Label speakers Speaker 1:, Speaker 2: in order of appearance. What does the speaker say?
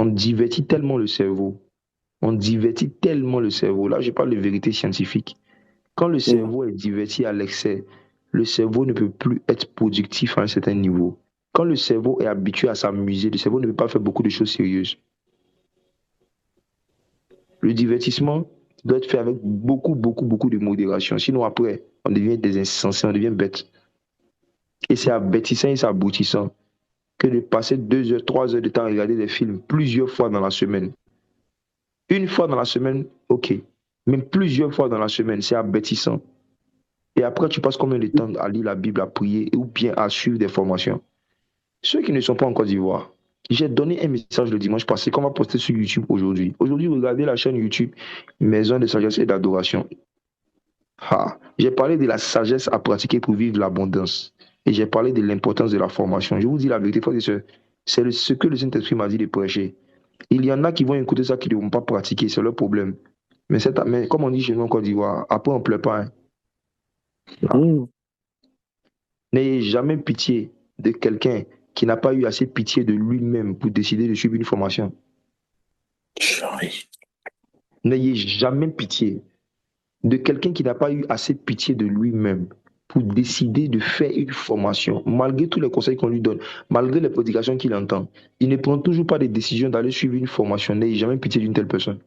Speaker 1: On divertit tellement le cerveau. On divertit tellement le cerveau. Là, je parle de vérité scientifique. Quand le cerveau est diverti à l'excès, le cerveau ne peut plus être productif à un certain niveau. Quand le cerveau est habitué à s'amuser, le cerveau ne peut pas faire beaucoup de choses sérieuses. Le divertissement doit être fait avec beaucoup, beaucoup, beaucoup de modération. Sinon, après, on devient des insensés, on devient bête. Et c'est abêtissant et c'est aboutissant que de passer 2 heures, 3 heures de temps à regarder des films plusieurs fois dans la semaine. Une fois dans la semaine, ok. Mais plusieurs fois dans la semaine, c'est abêtissant. Et après, tu passes combien de temps à lire la Bible, à prier ou bien à suivre des formations? Ceux qui ne sont pas en Côte d'Ivoire, j'ai donné un message le dimanche passé qu'on va poster sur YouTube aujourd'hui. Aujourd'hui, regardez la chaîne YouTube Maison de sagesse et d'adoration. Ah, j'ai parlé de la sagesse à pratiquer pour vivre l'abondance. Et j'ai parlé de l'importance de la formation. Je vous dis la vérité, frères et sœurs, c'est ce que le Saint-Esprit m'a dit de prêcher. Il y en a qui vont écouter ça qui ne vont pas pratiquer, c'est leur problème. Mais comme on dit chez nous en Côte d'Ivoire, après on ne pleure pas. Hein. Ah. N'ayez jamais pitié de quelqu'un qui n'a pas eu assez pitié de lui-même pour décider de suivre une formation. N'ayez jamais pitié de quelqu'un qui n'a pas eu assez pitié de lui-même pour décider de faire une formation, malgré tous les conseils qu'on lui donne, malgré les prédications qu'il entend. Il ne prend toujours pas de décision d'aller suivre une formation. N'ayez jamais pitié d'une telle personne.